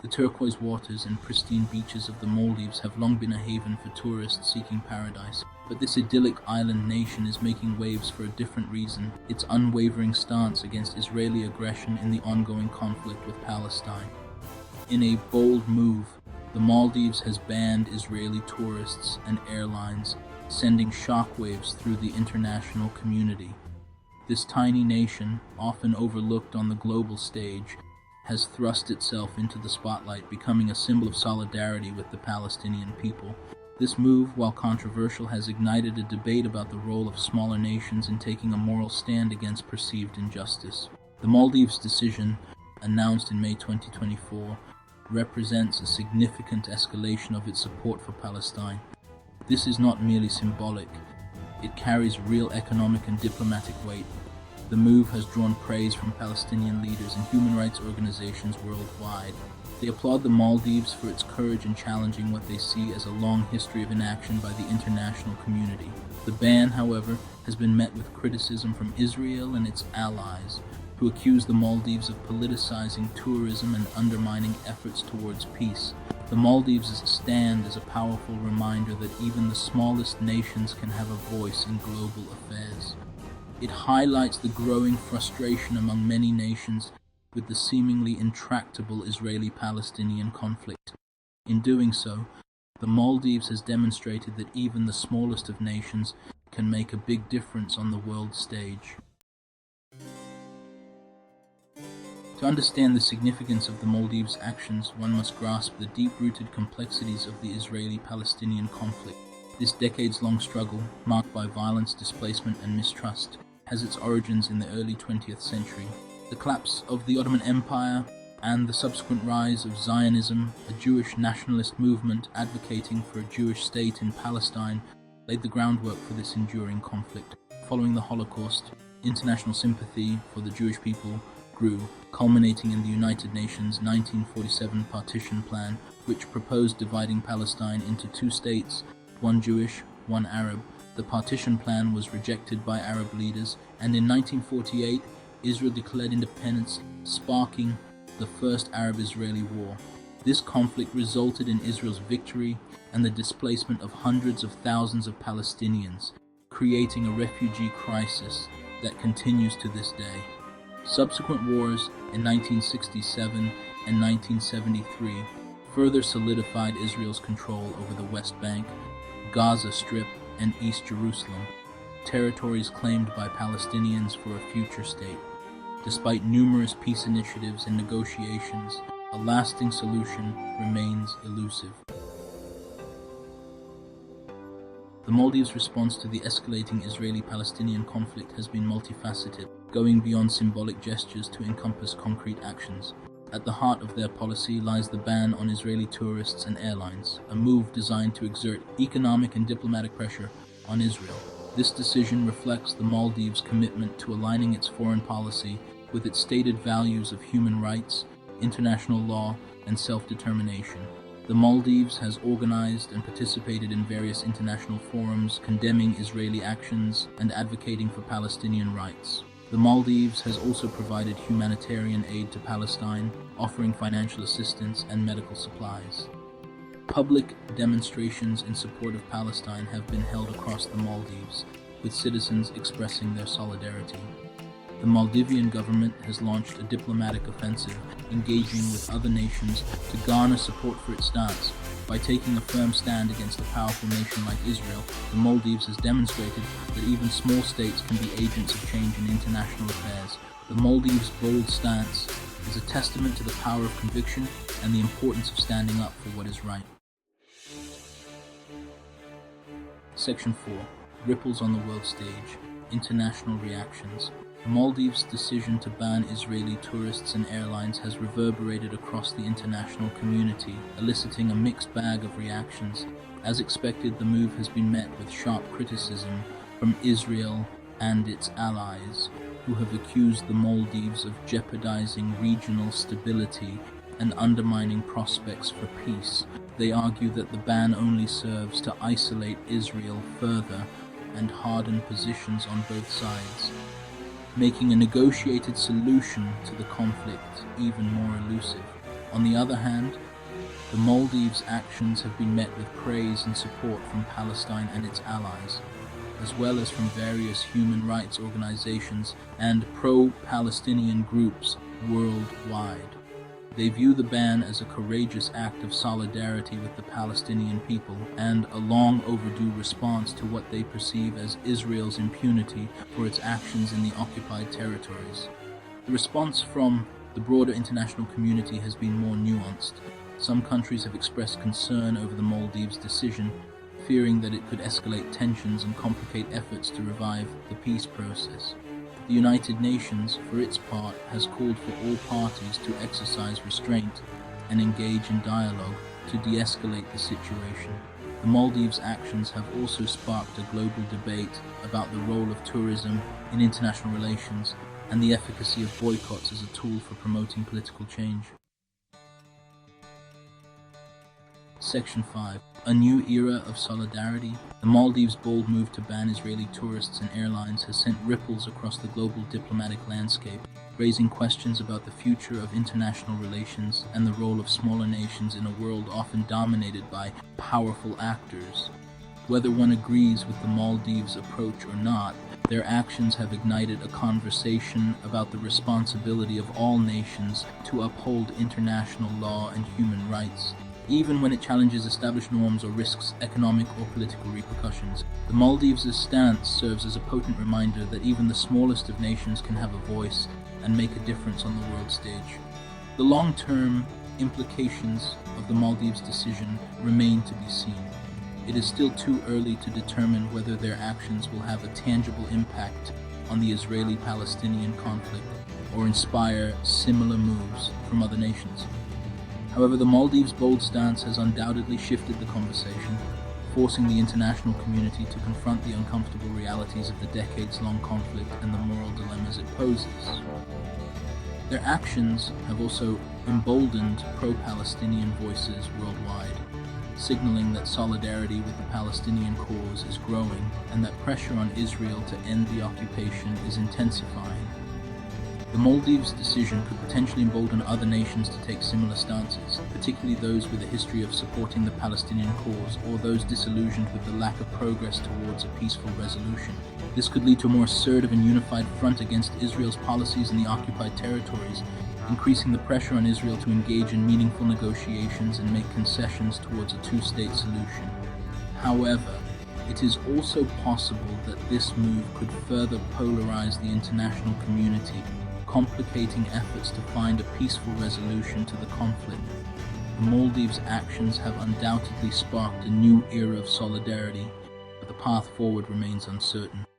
The turquoise waters and pristine beaches of the Maldives have long been a haven for tourists seeking paradise. But this idyllic island nation is making waves for a different reason: its unwavering stance against Israeli aggression in the ongoing conflict with Palestine. In a bold move, the Maldives has banned Israeli tourists and airlines, sending shockwaves through the international community. This tiny nation, often overlooked on the global stage, has thrust itself into the spotlight, becoming a symbol of solidarity with the Palestinian people. This move, while controversial, has ignited a debate about the role of smaller nations in taking a moral stand against perceived injustice. The Maldives decision, announced in May 2024, represents a significant escalation of its support for Palestine. This is not merely symbolic, it carries real economic and diplomatic weight. The move has drawn praise from Palestinian leaders and human rights organizations worldwide. They applaud the Maldives for its courage in challenging what they see as a long history of inaction by the international community. The ban, however, has been met with criticism from Israel and its allies, who accuse the Maldives of politicizing tourism and undermining efforts towards peace. The Maldives' stand is a powerful reminder that even the smallest nations can have a voice in global affairs. It highlights the growing frustration among many nations with the seemingly intractable Israeli-Palestinian conflict. In doing so, the Maldives has demonstrated that even the smallest of nations can make a big difference on the world stage. To understand the significance of the Maldives' actions, one must grasp the deep-rooted complexities of the Israeli-Palestinian conflict. This decades-long struggle, marked by violence, displacement, and mistrust, has its origins in the early 20th century. The collapse of the Ottoman Empire and the subsequent rise of Zionism, a Jewish nationalist movement advocating for a Jewish state in Palestine, laid the groundwork for this enduring conflict. Following the Holocaust, international sympathy for the Jewish people grew, culminating in the United Nations' 1947 partition plan, which proposed dividing Palestine into two states, one Jewish, one Arab. The partition plan was rejected by Arab leaders, and in 1948, Israel declared independence, sparking the First Arab-Israeli War. This conflict resulted in Israel's victory and the displacement of hundreds of thousands of Palestinians, creating a refugee crisis that continues to this day. Subsequent wars in 1967 and 1973 further solidified Israel's control over the West Bank, Gaza Strip, and East Jerusalem, territories claimed by Palestinians for a future state. Despite numerous peace initiatives and negotiations, a lasting solution remains elusive. The Maldives' response to the escalating Israeli-Palestinian conflict has been multifaceted, going beyond symbolic gestures to encompass concrete actions. At the heart of their policy lies the ban on Israeli tourists and airlines, a move designed to exert economic and diplomatic pressure on Israel. This decision reflects the Maldives' commitment to aligning its foreign policy with its stated values of human rights, international law, and self-determination. The Maldives has organized and participated in various international forums condemning Israeli actions and advocating for Palestinian rights. The Maldives has also provided humanitarian aid to Palestine, offering financial assistance and medical supplies. Public demonstrations in support of Palestine have been held across the Maldives, with citizens expressing their solidarity. The Maldivian government has launched a diplomatic offensive, engaging with other nations to garner support for its stance. By taking a firm stand against a powerful nation like Israel, the Maldives has demonstrated that even small states can be agents of change in international affairs. The Maldives' bold stance is a testament to the power of conviction and the importance of standing up for what is right. Section 4. Ripples on the world stage. International reactions. Maldives' decision to ban Israeli tourists and airlines has reverberated across the international community, eliciting a mixed bag of reactions. As expected, the move has been met with sharp criticism from Israel and its allies, who have accused the Maldives of jeopardizing regional stability and undermining prospects for peace. They argue that the ban only serves to isolate Israel further and harden positions on both sides, making a negotiated solution to the conflict even more elusive. On the other hand, the Maldives' actions have been met with praise and support from Palestine and its allies, as well as from various human rights organizations and pro-Palestinian groups worldwide. They view the ban as a courageous act of solidarity with the Palestinian people and a long overdue response to what they perceive as Israel's impunity for its actions in the occupied territories. The response from the broader international community has been more nuanced. Some countries have expressed concern over the Maldives' decision, fearing that it could escalate tensions and complicate efforts to revive the peace process. The United Nations, for its part, has called for all parties to exercise restraint and engage in dialogue to de-escalate the situation. The Maldives' actions have also sparked a global debate about the role of tourism in international relations and the efficacy of boycotts as a tool for promoting political change. Section 5. A new era of solidarity. The Maldives' bold move to ban Israeli tourists and airlines has sent ripples across the global diplomatic landscape, raising questions about the future of international relations and the role of smaller nations in a world often dominated by powerful actors. Whether one agrees with the Maldives' approach or not, their actions have ignited a conversation about the responsibility of all nations to uphold international law and human rights, even when it challenges established norms or risks economic or political repercussions. The Maldives' stance serves as a potent reminder that even the smallest of nations can have a voice and make a difference on the world stage. The long-term implications of the Maldives' decision remain to be seen. It is still too early to determine whether their actions will have a tangible impact on the Israeli-Palestinian conflict or inspire similar moves from other nations. However, the Maldives' bold stance has undoubtedly shifted the conversation, forcing the international community to confront the uncomfortable realities of the decades-long conflict and the moral dilemmas it poses. Their actions have also emboldened pro-Palestinian voices worldwide, signaling that solidarity with the Palestinian cause is growing and that pressure on Israel to end the occupation is intensifying. The Maldives' decision could potentially embolden other nations to take similar stances, particularly those with a history of supporting the Palestinian cause or those disillusioned with the lack of progress towards a peaceful resolution. This could lead to a more assertive and unified front against Israel's policies in the occupied territories, increasing the pressure on Israel to engage in meaningful negotiations and make concessions towards a two-state solution. However, it is also possible that this move could further polarize the international community, complicating efforts to find a peaceful resolution to the conflict. The Maldives' actions have undoubtedly sparked a new era of solidarity, but the path forward remains uncertain.